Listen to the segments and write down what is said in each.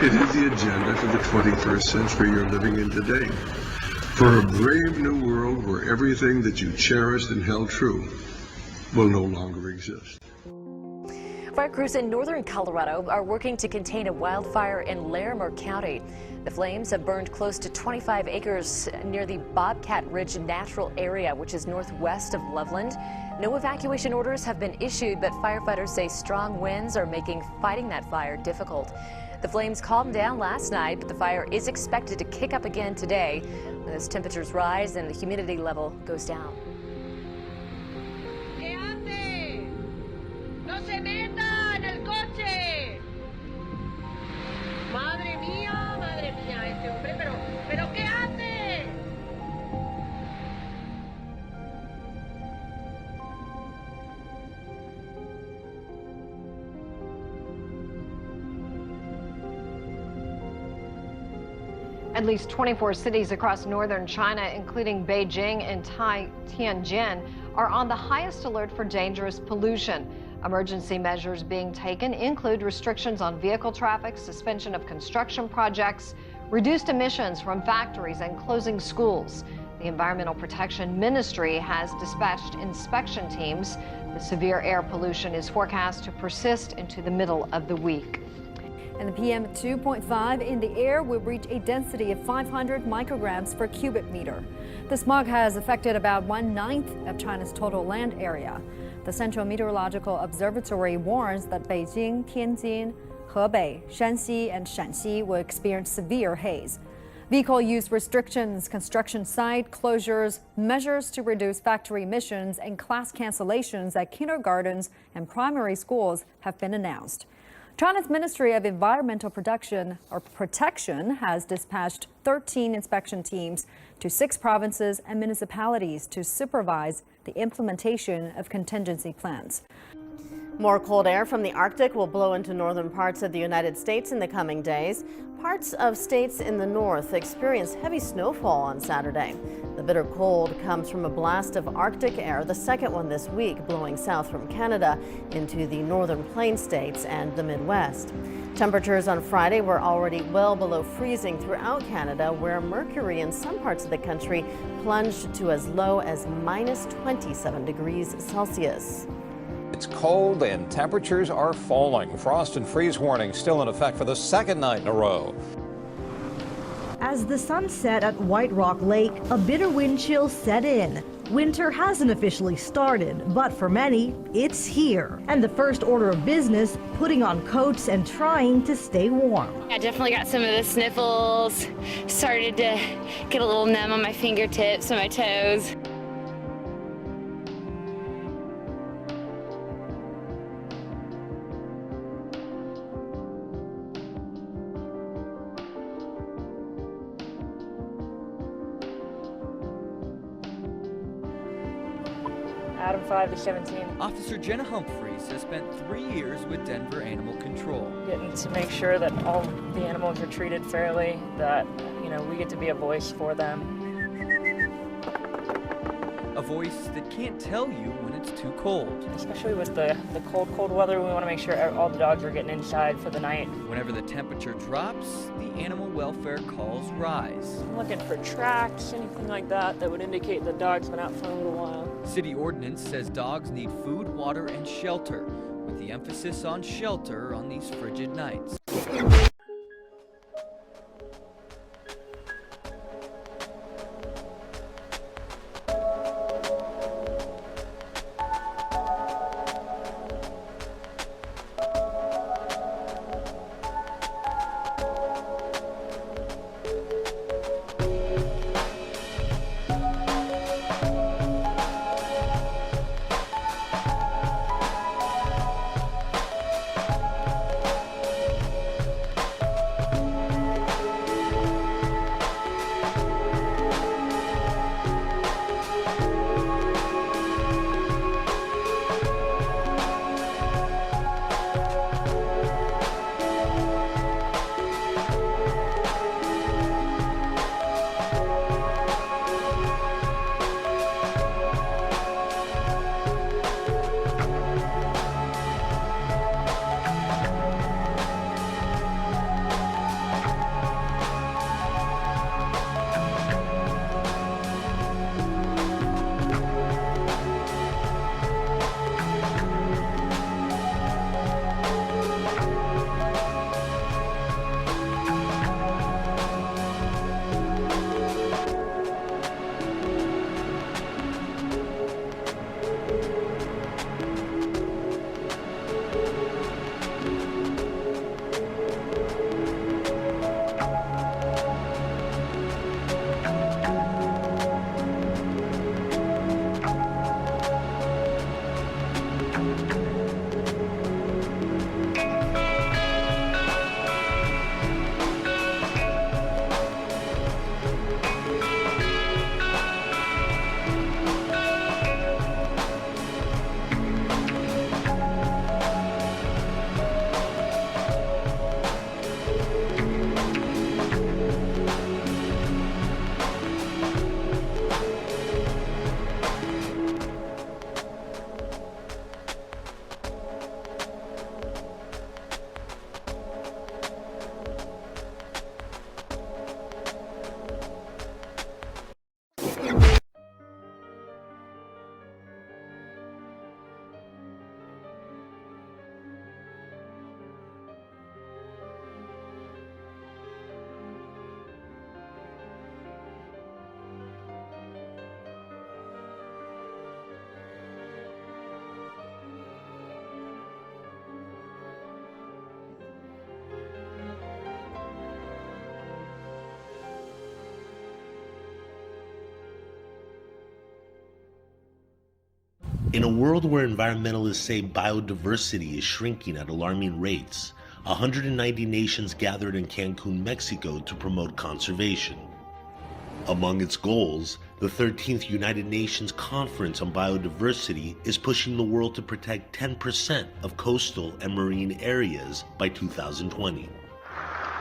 It is the agenda for the 21st century you're living in today. For a brave new world where everything that you cherished and held true will no longer exist. Fire crews in northern Colorado are working to contain a wildfire in Larimer County. The flames have burned close to 25 acres near the Bobcat Ridge Natural Area, which is northwest of Loveland. No evacuation orders have been issued, but firefighters say strong winds are making fighting that fire difficult. The flames calmed down last night, but the fire is expected to kick up again today as temperatures rise and the humidity level goes down. Madre mía, este hombre, pero ¿qué hace? At least 24 cities across northern China, including Beijing and Tianjin, are on the highest alert for dangerous pollution. Emergency measures being taken include restrictions on vehicle traffic, suspension of construction projects, reduced emissions from factories, and closing schools. The Environmental Protection Ministry has dispatched inspection teams. The severe air pollution is forecast to persist into the middle of the week. And the PM 2.5 in the air will reach a density of 500 micrograms per cubic meter. The smog has affected about 1/9 of China's total land area. The Central Meteorological Observatory warns that Beijing, Tianjin, Hebei, Shanxi, and Shanxi will experience severe haze. Vehicle use restrictions, construction site closures, measures to reduce factory emissions, and class cancellations at kindergartens and primary schools have been announced. China's Ministry of Environmental Protection has dispatched 13 inspection teams to 6 provinces and municipalities to supervise the implementation of contingency plans. More cold air from the Arctic will blow into northern parts of the United States in the coming days. Parts of states in the north experienced heavy snowfall on Saturday. The bitter cold comes from a blast of Arctic air, the second one this week, blowing south from Canada into the northern plain states and the Midwest. Temperatures on Friday were already well below freezing throughout Canada, where mercury in some parts of the country plunged to as low as minus 27 degrees Celsius. It's cold and temperatures are falling. Frost and freeze warnings still in effect for the second night in a row. As the sun set at White Rock Lake, a bitter wind chill set in. Winter hasn't officially started, but for many, it's here. And the first order of business, putting on coats and trying to stay warm. I definitely got some of the sniffles, started to get a little numb on my fingertips and my toes. Adam 5 to 17. Officer Jenna Humphreys has spent 3 years with Denver Animal Control. Getting to make sure that all the animals are treated fairly, that, we get to be a voice for them. A voice that can't tell you when it's too cold. Especially with the cold weather, we want to make sure all the dogs are getting inside for the night. Whenever the temperature drops, the animal welfare calls rise. I'm looking for tracks, anything like that would indicate the dog's been out for a little while. City ordinance says dogs need food, water, and shelter, with the emphasis on shelter on these frigid nights. In a world where environmentalists say biodiversity is shrinking at alarming rates, 190 nations gathered in Cancun, Mexico to promote conservation. Among its goals, the 13th United Nations Conference on Biodiversity is pushing the world to protect 10% of coastal and marine areas by 2020.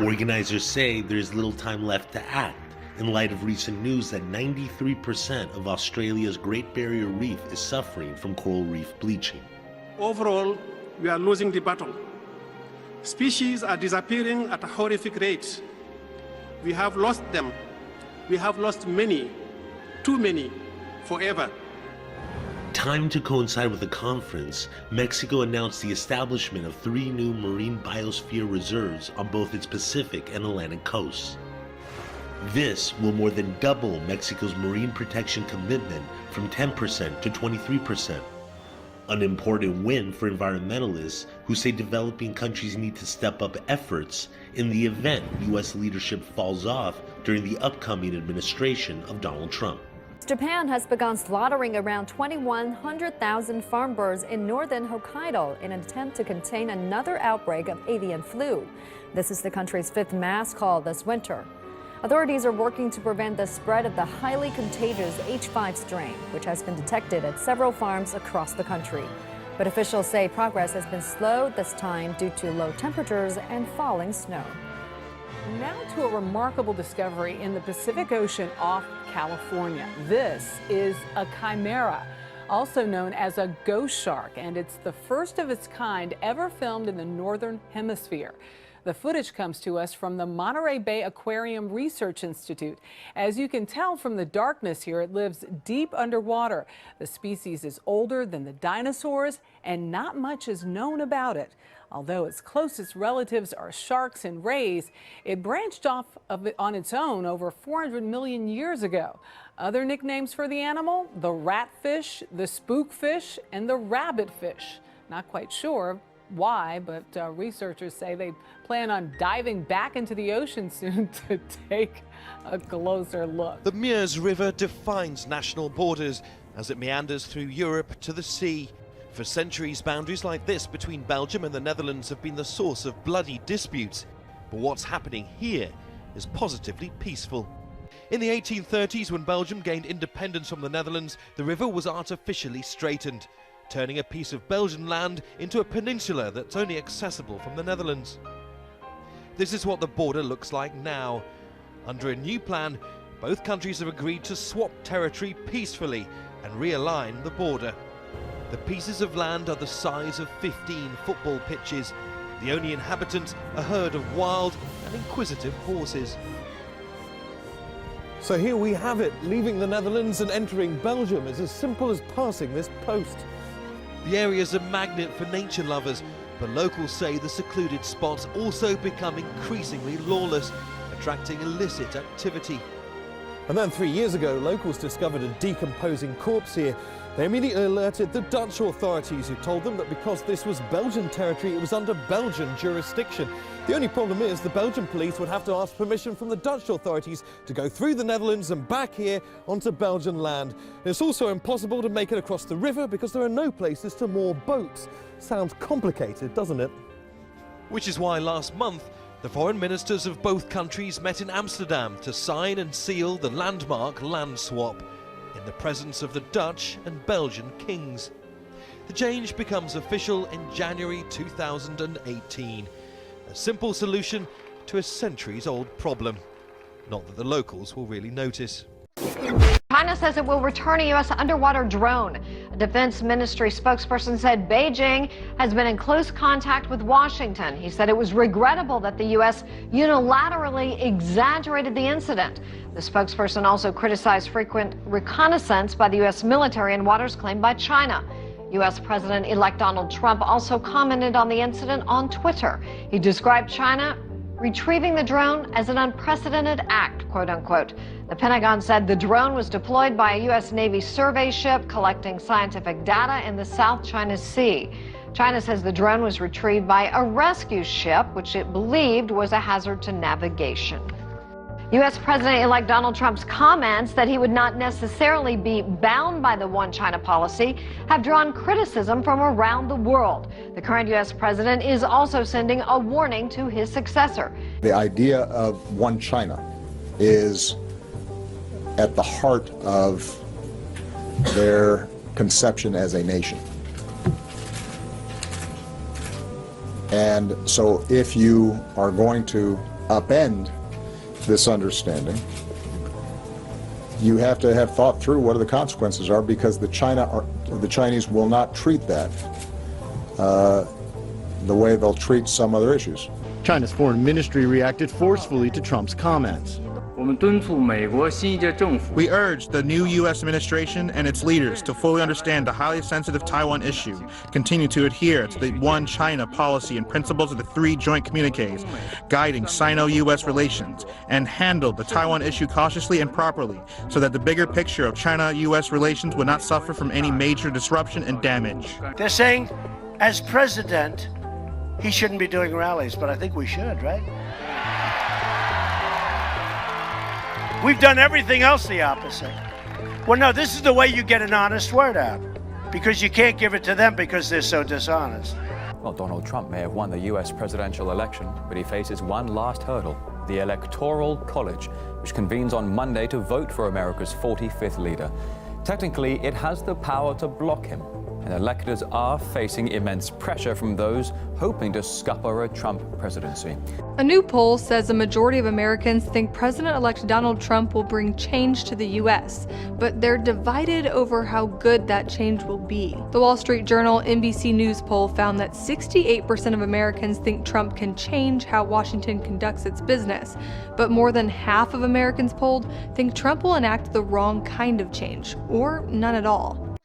Organizers say there is little time left to act in light of recent news that 93% of Australia's Great Barrier Reef is suffering from coral reef bleaching. Overall, we are losing the battle. Species are disappearing at a horrific rate. We have lost them. We have lost many, too many, forever. Timed to coincide with the conference, Mexico announced the establishment of 3 new marine biosphere reserves on both its Pacific and Atlantic coasts. This will more than double Mexico's marine protection commitment from 10% to 23%. An important win for environmentalists who say developing countries need to step up efforts in the event U.S. leadership falls off during the upcoming administration of Donald Trump. Japan has begun slaughtering around 2,100,000 farm birds in northern Hokkaido in an attempt to contain another outbreak of avian flu. This is the country's 5th mass call this winter. Authorities are working to prevent the spread of the highly contagious H5 strain, which has been detected at several farms across the country. But officials say progress has been slow this time due to low temperatures and falling snow. Now to a remarkable discovery in the Pacific Ocean off California. This is a chimera, also known as a ghost shark, and it's the first of its kind ever filmed in the Northern Hemisphere. The footage comes to us from the Monterey Bay Aquarium Research Institute. As you can tell from the darkness here, it lives deep underwater. The species is older than the dinosaurs, and not much is known about it. Although its closest relatives are sharks and rays, it branched off on its own over 400 million years ago. Other nicknames for the animal: the ratfish, the spookfish, and the rabbitfish. Not quite sure why, but researchers say they plan on diving back into the ocean soon to take a closer look. The Meuse River defines national borders as it meanders through Europe to the sea. For centuries, boundaries like this between Belgium and the Netherlands have been the source of bloody disputes. But what's happening here is positively peaceful. In the 1830s, when Belgium gained independence from the Netherlands, the river was artificially straightened, turning a piece of Belgian land into a peninsula that's only accessible from the Netherlands. This is what the border looks like now. Under a new plan, both countries have agreed to swap territory peacefully and realign the border. The pieces of land are the size of 15 football pitches. The only inhabitants, a herd of wild and inquisitive horses. So here we have it. Leaving the Netherlands and entering Belgium is as simple as passing this post. The area is a magnet for nature lovers, but locals say the secluded spot's also become increasingly lawless, attracting illicit activity. And then 3 years ago, locals discovered a decomposing corpse here. They immediately alerted the Dutch authorities, who told them that because this was Belgian territory, it was under Belgian jurisdiction. The only problem is the Belgian police would have to ask permission from the Dutch authorities to go through the Netherlands and back here onto Belgian land. And it's also impossible to make it across the river because there are no places to moor boats. Sounds complicated, doesn't it? Which is why last month, the foreign ministers of both countries met in Amsterdam to sign and seal the landmark land swap in the presence of the Dutch and Belgian kings. The change becomes official in January 2018. A simple solution to a centuries-old problem. Not that the locals will really notice. China says it will return a U.S. underwater drone. A defense ministry spokesperson said Beijing has been in close contact with Washington. He said it was regrettable that the U.S. unilaterally exaggerated the incident. The spokesperson also criticized frequent reconnaissance by the U.S. military in waters claimed by China. U.S. President-elect Donald Trump also commented on the incident on Twitter. He described China retrieving the drone as an unprecedented act, quote unquote. The Pentagon said the drone was deployed by a U.S. Navy survey ship collecting scientific data in the South China Sea. China says the drone was retrieved by a rescue ship, which it believed was a hazard to navigation. U.S. President-elect Donald Trump's comments that he would not necessarily be bound by the one China policy have drawn criticism from around the world. The current U.S. president is also sending a warning to his successor. The idea of one China is at the heart of their conception as a nation. And so if you are going to upend this understanding, you have to have thought through what the consequences are, because the Chinese will not treat that the way they'll treat some other issues. China's foreign ministry reacted forcefully to Trump's comments. We urge the new U.S. administration and its leaders to fully understand the highly sensitive Taiwan issue, continue to adhere to the one China policy and principles of the 3 joint communiques guiding Sino-U.S. relations, and handle the Taiwan issue cautiously and properly so that the bigger picture of China-U.S. relations would not suffer from any major disruption and damage. They're saying, as president, he shouldn't be doing rallies, but I think we should, right? We've done everything else the opposite. Well, no, this is the way you get an honest word out, because you can't give it to them because they're so dishonest. Well, Donald Trump may have won the U.S. presidential election, but he faces one last hurdle, the Electoral College, which convenes on Monday to vote for America's 45th leader. Technically, it has the power to block him, and electors are facing immense pressure from those hoping to scupper a Trump presidency. A new poll says a majority of Americans think President-elect Donald Trump will bring change to the U.S., but they're divided over how good that change will be. The Wall Street Journal NBC News poll found that 68% of Americans think Trump can change how Washington conducts its business, but more than half of Americans polled think Trump will enact the wrong kind of change, or none at all.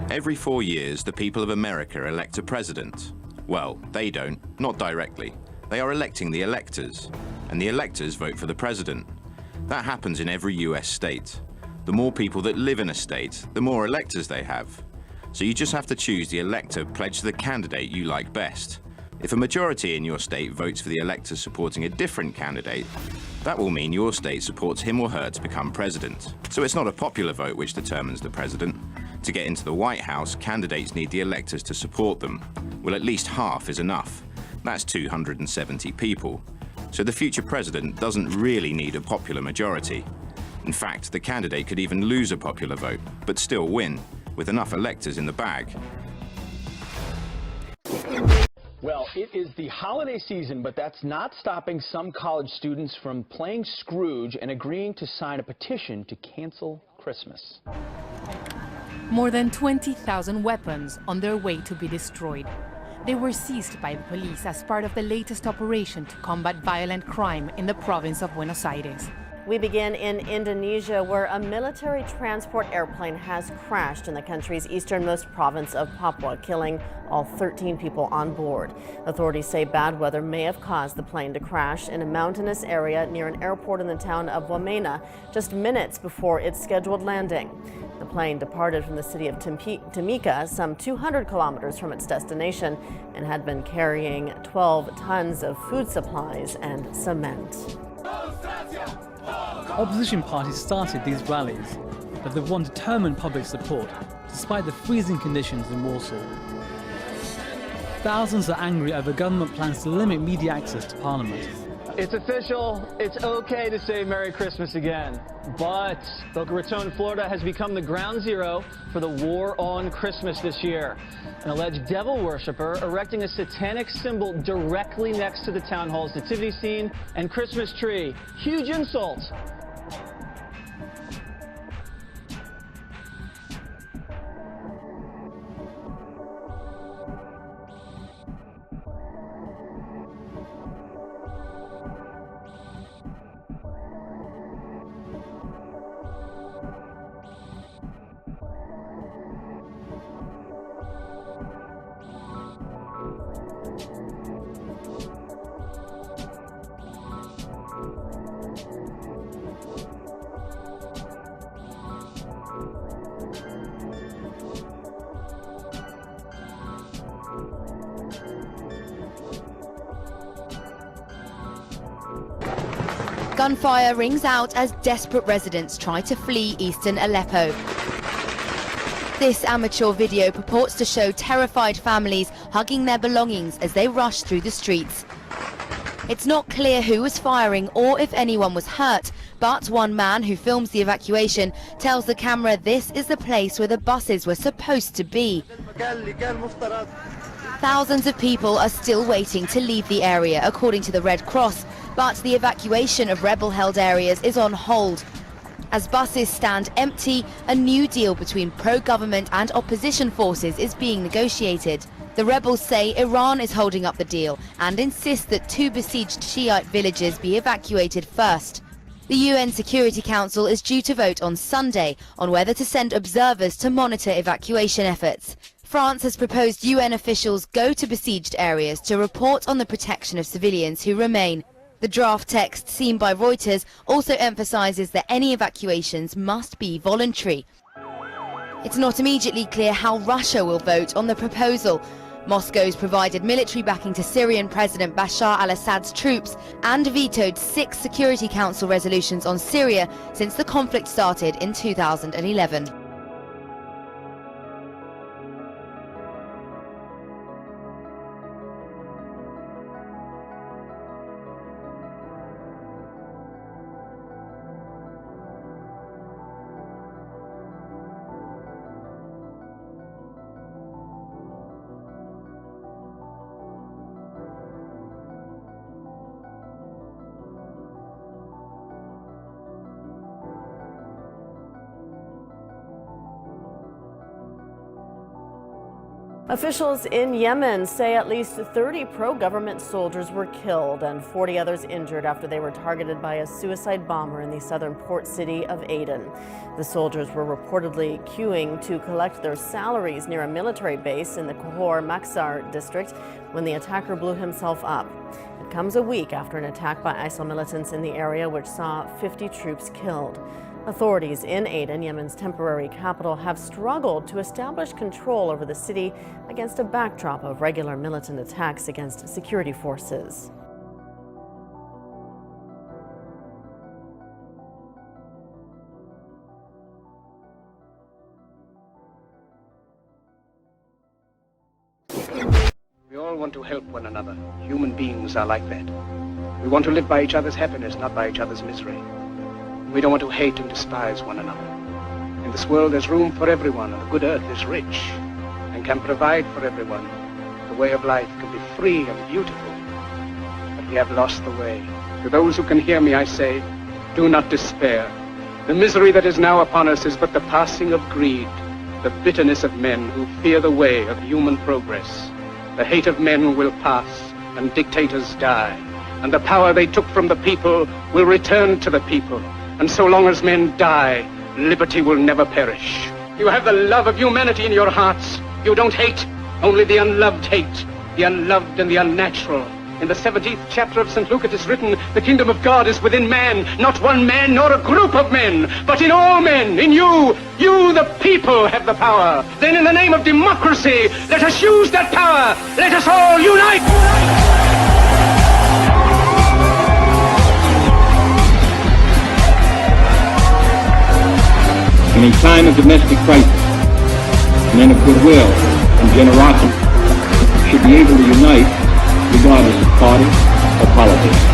Every 4 years, the people of America elect a president. Well, they don't, not directly. They are electing the electors, and the electors vote for the president. That happens in every US state. The more people that live in a state, the more electors they have. So you just have to choose the elector pledged to the candidate you like best. If a majority in your state votes for the elector supporting a different candidate, that will mean your state supports him or her to become president. So it's not a popular vote which determines the president. To get into the White House, candidates need the electors to support them. Well, at least half is enough. That's 270 people. So the future president doesn't really need a popular majority. In fact, the candidate could even lose a popular vote, but still win, with enough electors in the bag. Well, it is the holiday season, but that's not stopping some college students from playing Scrooge and agreeing to sign a petition to cancel Christmas. More than 20,000 weapons on their way to be destroyed. They were seized by the police as part of the latest operation to combat violent crime in the province of Buenos Aires. We begin in Indonesia, where a military transport airplane has crashed in the country's easternmost province of Papua, killing all 13 people on board. Authorities say bad weather may have caused the plane to crash in a mountainous area near an airport in the town of Wamena, just minutes before its scheduled landing. The plane departed from the city of Timika, some 200 kilometers from its destination, and had been carrying 12 tons of food supplies and cement. Opposition parties started these rallies, but they've won determined public support, despite the freezing conditions in Warsaw. Thousands are angry over government plans to limit media access to Parliament. It's official. It's okay to say Merry Christmas again. But Boca Raton, Florida has become the ground zero for the war on Christmas this year. An alleged devil worshiper erecting a satanic symbol directly next to the town hall's nativity scene and Christmas tree. Huge insult. Gunfire rings out as desperate residents try to flee eastern Aleppo. This amateur video purports to show terrified families hugging their belongings as they rush through the streets. It's not clear who was firing or if anyone was hurt, but one man who films the evacuation tells the camera this is the place where the buses were supposed to be. Thousands of people are still waiting to leave the area, according to the Red Cross, but the evacuation of rebel-held areas is on hold. As buses stand empty, a new deal between pro-government and opposition forces is being negotiated. The rebels say Iran is holding up the deal and insist that 2 besieged Shiite villages be evacuated first. The UN Security Council is due to vote on Sunday on whether to send observers to monitor evacuation efforts. France has proposed UN officials go to besieged areas to report on the protection of civilians who remain. The draft text seen by Reuters also emphasises that any evacuations must be voluntary. It's not immediately clear how Russia will vote on the proposal. Moscow's provided military backing to Syrian President Bashar al-Assad's troops and vetoed 6 Security Council resolutions on Syria since the conflict started in 2011. Officials in Yemen say at least 30 pro-government soldiers were killed and 40 others injured after they were targeted by a suicide bomber in the southern port city of Aden. The soldiers were reportedly queuing to collect their salaries near a military base in the Khor Maksar district when the attacker blew himself up. It comes a week after an attack by ISIL militants in the area which saw 50 troops killed. Authorities in Aden, Yemen's temporary capital, have struggled to establish control over the city against a backdrop of regular militant attacks against security forces. We all want to help one another. Human beings are like that. We want to live by each other's happiness, not by each other's misery. We don't want to hate and despise one another. In this world there's room for everyone, and the good earth is rich and can provide for everyone. The way of life can be free and beautiful, but we have lost the way. To those who can hear me, I say, do not despair. The misery that is now upon us is but the passing of greed, the bitterness of men who fear the way of human progress. The hate of men will pass, and dictators die, and the power they took from the people will return to the people. And so long as men die, liberty will never perish. You have the love of humanity in your hearts. You don't hate, only the unloved hate, the unloved and the unnatural. In the 17th chapter of St. Luke it is written, the kingdom of God is within man, not one man nor a group of men, but in all men, in you. You, the people, have the power. Then in the name of democracy, let us use that power. Let us all unite. In a time of domestic crisis, men of goodwill and generosity should be able to unite regardless of party or politics.